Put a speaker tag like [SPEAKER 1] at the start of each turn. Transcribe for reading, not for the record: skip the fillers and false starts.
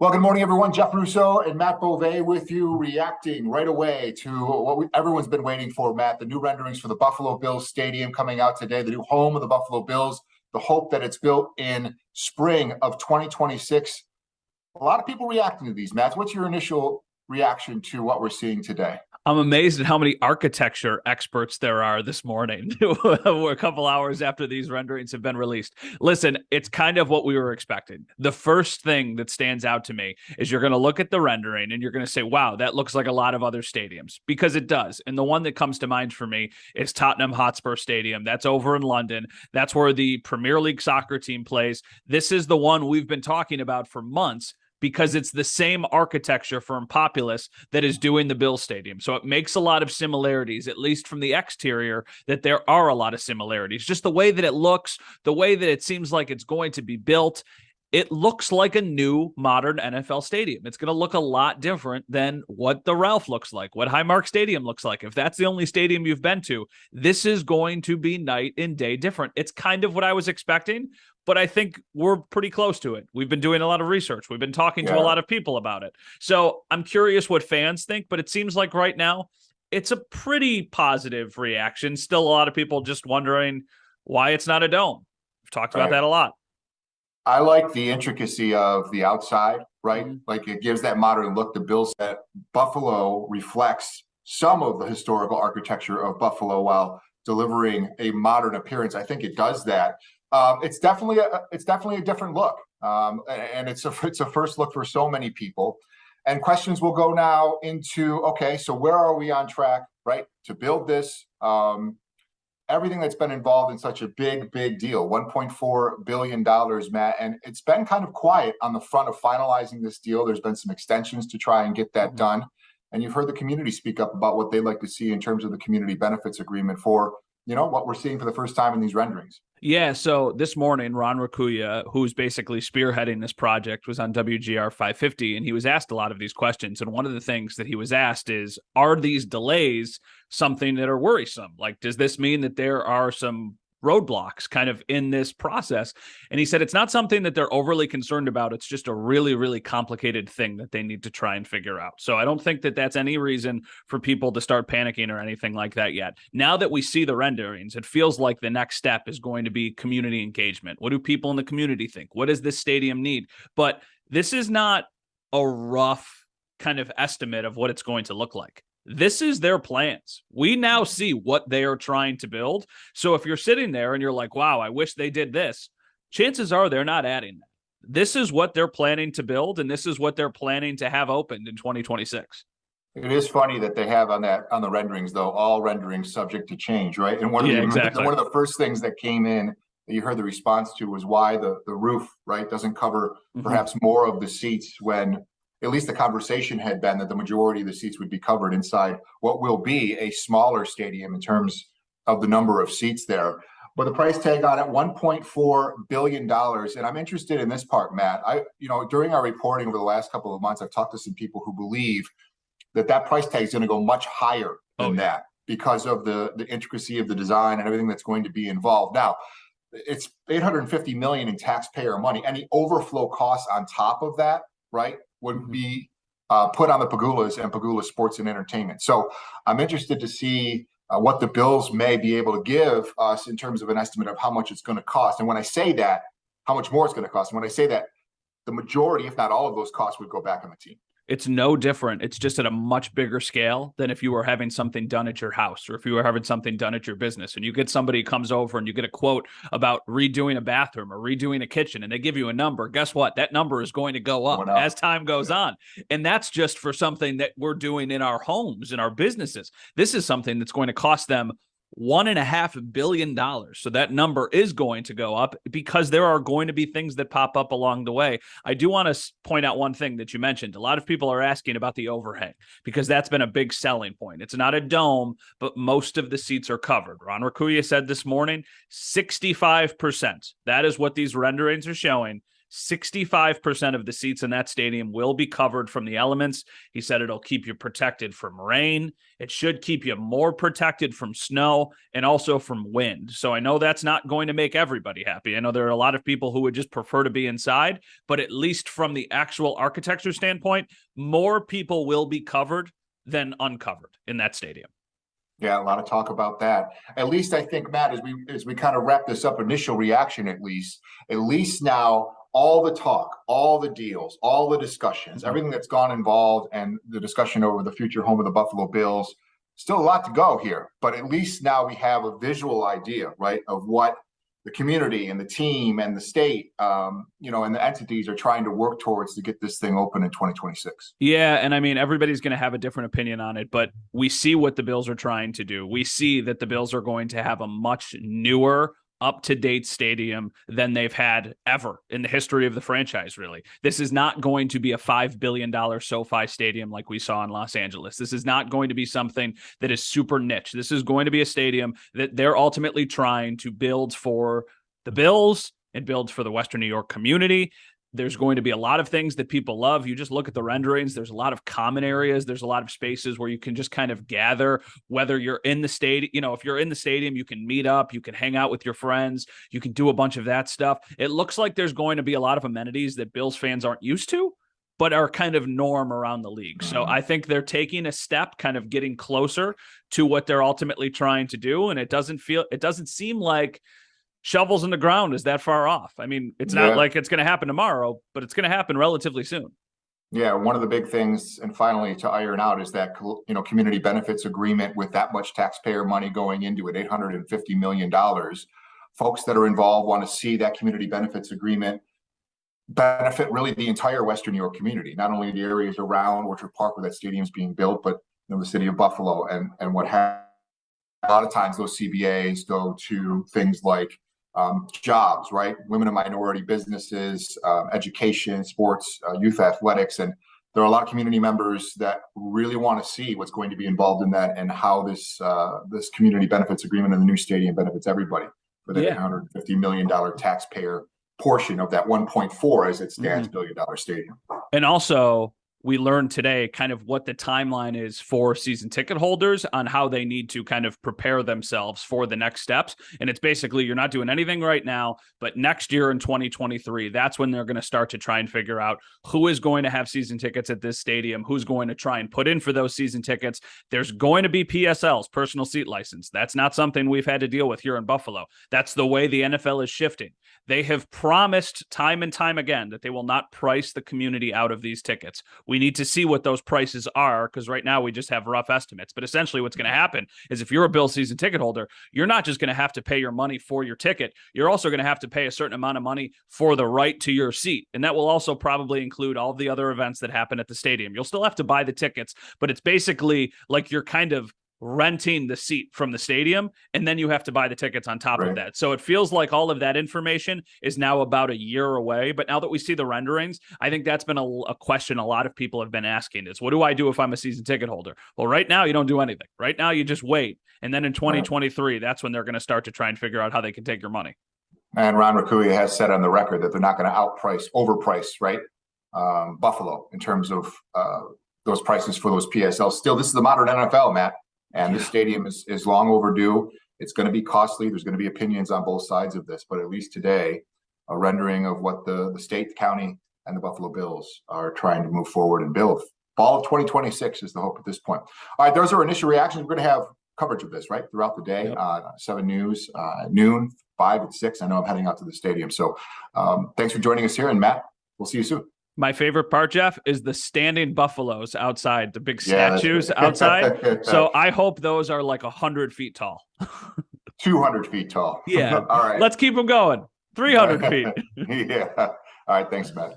[SPEAKER 1] Well, good morning, everyone. Jeff Russo and Matt Bové with you, reacting right away to what everyone's been waiting for, Matt, the new renderings for the Buffalo Bills Stadium coming out today, the new home of the Buffalo Bills, the hope that it's built in spring of 2026. A lot of people reacting to these, Matt. What's your initial reaction to what we're seeing today?
[SPEAKER 2] I'm amazed at how many architecture experts there are this morning. We're a couple hours after these renderings have been released. Listen, it's kind of what we were expecting. The first thing that stands out to me is you're going to look at the rendering and you're going to say, wow, that looks like a lot of other stadiums, because it does. And the one that comes to mind for me is Tottenham Hotspur Stadium. That's over in London. That's where the Premier League soccer team plays. This is the one we've been talking about for months, because it's the same architecture from Populous that is doing the Bill Stadium. So it makes a lot of similarities, at least from the exterior, that there are a lot of similarities. Just the way that it looks, the way that it seems like it's going to be built, it looks like a new modern NFL stadium. It's going to look a lot different than what the Ralph looks like, what Highmark Stadium looks like. If that's the only stadium you've been to, this is going to be night and day different. It's kind of what I was expecting, but I think we're pretty close to it. We've been doing a lot of research. We've been talking to a lot of people about it. So I'm curious what fans think, but it seems like right now it's a pretty positive reaction. Still a lot of people just wondering why it's not a dome. We've talked about that a lot.
[SPEAKER 1] I like the intricacy of the outside, right?
[SPEAKER 2] Mm-hmm.
[SPEAKER 1] Like it gives that modern look. The Bills at Buffalo reflects some of the historical architecture of Buffalo while delivering a modern appearance. I think it does that. It's definitely a different look, and it's a first look for so many people. And questions will go now into, okay, so where are we on track, right, to build this? Everything that's been involved in such a big deal, $1.4 billion, Matt, and it's been kind of quiet on the front of finalizing this deal. There's been some extensions to try and get that done. And you've heard the community speak up about what they'd like to see in terms of the community benefits agreement for, what we're seeing for the first time in these renderings.
[SPEAKER 2] Yeah, so this morning, Ron Rakuya, who's basically spearheading this project, was on WGR 550, and he was asked a lot of these questions. And one of the things that he was asked is, are these delays something that are worrisome? Like, does this mean that there are some roadblocks kind of in this process? And he said it's not something that they're overly concerned about. It's just a really complicated thing that they need to try and figure out. So I don't think that that's any reason for people to start panicking or anything like that yet. Now that we see the renderings, it feels like the next step is going to be community engagement. What do people in the community think? What does this stadium need? But this is not a rough kind of estimate of what it's going to look like. This is their plans. We now see what they are trying to build. So if you're sitting there and you're like, wow, I wish they did this, chances are they're not adding that. This is what they're planning to build, and this is what they're planning to have opened in 2026.
[SPEAKER 1] It is funny that they have on the renderings, though, all renderings subject to change, right? And one of the first things that came in that you heard the response to was why the roof, right, doesn't cover perhaps more of the seats, when at least the conversation had been that the majority of the seats would be covered inside what will be a smaller stadium in terms of the number of seats there. But the price tag on it, $1.4 billion. And I'm interested in this part, Matt. During our reporting over the last couple of months, I've talked to some people who believe that price tag is going to go much higher than that because of the intricacy of the design and everything that's going to be involved. Now, it's $850 million in taxpayer money. Any overflow costs on top of that, right, would be put on the Pagulas and Pagula Sports and Entertainment. So I'm interested to see what the Bills may be able to give us in terms of an estimate of how much it's going to cost. And when I say that, how much more it's going to cost. And when I say that, the majority, if not all of those costs, would go back on the team.
[SPEAKER 2] It's no different. It's just at a much bigger scale than if you were having something done at your house or if you were having something done at your business, and you get somebody who comes over and you get a quote about redoing a bathroom or redoing a kitchen, and they give you a number. Guess what? That number is going to go up as time goes on. And that's just for something that we're doing in our homes, in our businesses. This is something that's going to cost them $1.5 billion. So that number is going to go up because there are going to be things that pop up along the way. I do want to point out one thing that you mentioned. A lot of people are asking about the overhang because that's been a big selling point. It's not a dome, but most of the seats are covered. Ron Rakuya said this morning, 65%. That is what these renderings are showing. 65% of the seats in that stadium will be covered from the elements. He said it'll keep you protected from rain. It should keep you more protected from snow and also from wind. So I know that's not going to make everybody happy. I know there are a lot of people who would just prefer to be inside, but at least from the actual architecture standpoint, more people will be covered than uncovered in that stadium.
[SPEAKER 1] Yeah, a lot of talk about that. At least I think, Matt, as we kind of wrap this up, initial reaction, at least now, all the talk, all the deals, all the discussions, everything that's gone involved, and the discussion over the future home of the Buffalo Bills, still a lot to go here. But at least now we have a visual idea, right, of what the community and the team and the state, and the entities are trying to work towards to get this thing open in 2026.
[SPEAKER 2] Yeah, and I mean, everybody's going to have a different opinion on it, but we see what the Bills are trying to do. We see that the Bills are going to have a much newer, up-to-date stadium than they've had ever in the history of the franchise, really. This is not going to be a $5 billion SoFi stadium like we saw in Los Angeles. This is not going to be something that is super niche. This is going to be a stadium that they're ultimately trying to build for the Bills and build for the Western New York community. There's going to be a lot of things that people love. You just look at the renderings. There's a lot of common areas. There's a lot of spaces where you can just kind of gather, whether you're in the stadium, if you're in the stadium, you can meet up, you can hang out with your friends, you can do a bunch of that stuff. It looks like there's going to be a lot of amenities that Bills fans aren't used to, but are kind of norm around the league. So I think they're taking a step, kind of getting closer to what they're ultimately trying to do. And it doesn't seem like shovels in the ground is that far off. I mean, it's not like it's going to happen tomorrow, but it's going to happen relatively soon.
[SPEAKER 1] Yeah, one of the big things, and finally to iron out, is that community benefits agreement with that much taxpayer money going into it, $850 million. Folks that are involved want to see that community benefits agreement benefit really the entire Western New York community, not only the areas around Orchard Park where that stadium is being built, but the city of Buffalo and what happens. A lot of times those CBAs go to things like jobs, right? Women and minority businesses, education, sports, youth athletics. And there are a lot of community members that really want to see what's going to be involved in that and how this community benefits agreement in the new stadium benefits everybody for the $850 million taxpayer portion of that 1.4 as it stands $1 billion stadium.
[SPEAKER 2] And also, we learned today kind of what the timeline is for season ticket holders on how they need to kind of prepare themselves for the next steps. And it's basically, you're not doing anything right now, but next year in 2023, that's when they're going to start to try and figure out who is going to have season tickets at this stadium, who's going to try and put in for those season tickets. There's going to be PSLs, personal seat license. That's not something we've had to deal with here in Buffalo. That's the way the NFL is shifting. They have promised time and time again that they will not price the community out of these tickets. We need to see what those prices are, because right now we just have rough estimates. But essentially what's going to happen is if you're a Bill season ticket holder, you're not just going to have to pay your money for your ticket. You're also going to have to pay a certain amount of money for the right to your seat. And that will also probably include all the other events that happen at the stadium. You'll still have to buy the tickets, but it's basically like you're kind of renting the seat from the stadium, and then you have to buy the tickets on top of that. So it feels like all of that information is now about a year away. But now that we see the renderings, I think that's been a question a lot of people have been asking is, what do I do if I'm a season ticket holder? Well, right now you don't do anything. Right now you just wait. And then in 2023, that's when they're going to start to try and figure out how they can take your money.
[SPEAKER 1] And Ron Raccuia has said on the record that they're not going to overprice, right? Buffalo in terms of those prices for those PSLs. Still, this is the modern NFL, Matt. And this stadium is long overdue. It's going to be costly. There's going to be opinions on both sides of this, but at least today, a rendering of what the state, the county, and the Buffalo Bills are trying to move forward and build. Fall of 2026 is the hope at this point. All right, those are initial reactions. We're going to have coverage of this, right, throughout the day. 7 News, noon, 5 and 6. I know I'm heading out to the stadium. So thanks for joining us here. And Matt, we'll see you soon.
[SPEAKER 2] My favorite part, Jeff, is the standing buffaloes outside, the big statues outside. So I hope those are like 100 feet tall.
[SPEAKER 1] 200 feet tall.
[SPEAKER 2] Yeah.
[SPEAKER 1] All right.
[SPEAKER 2] Let's keep them going. 300 feet.
[SPEAKER 1] Yeah. All right. Thanks, Matt.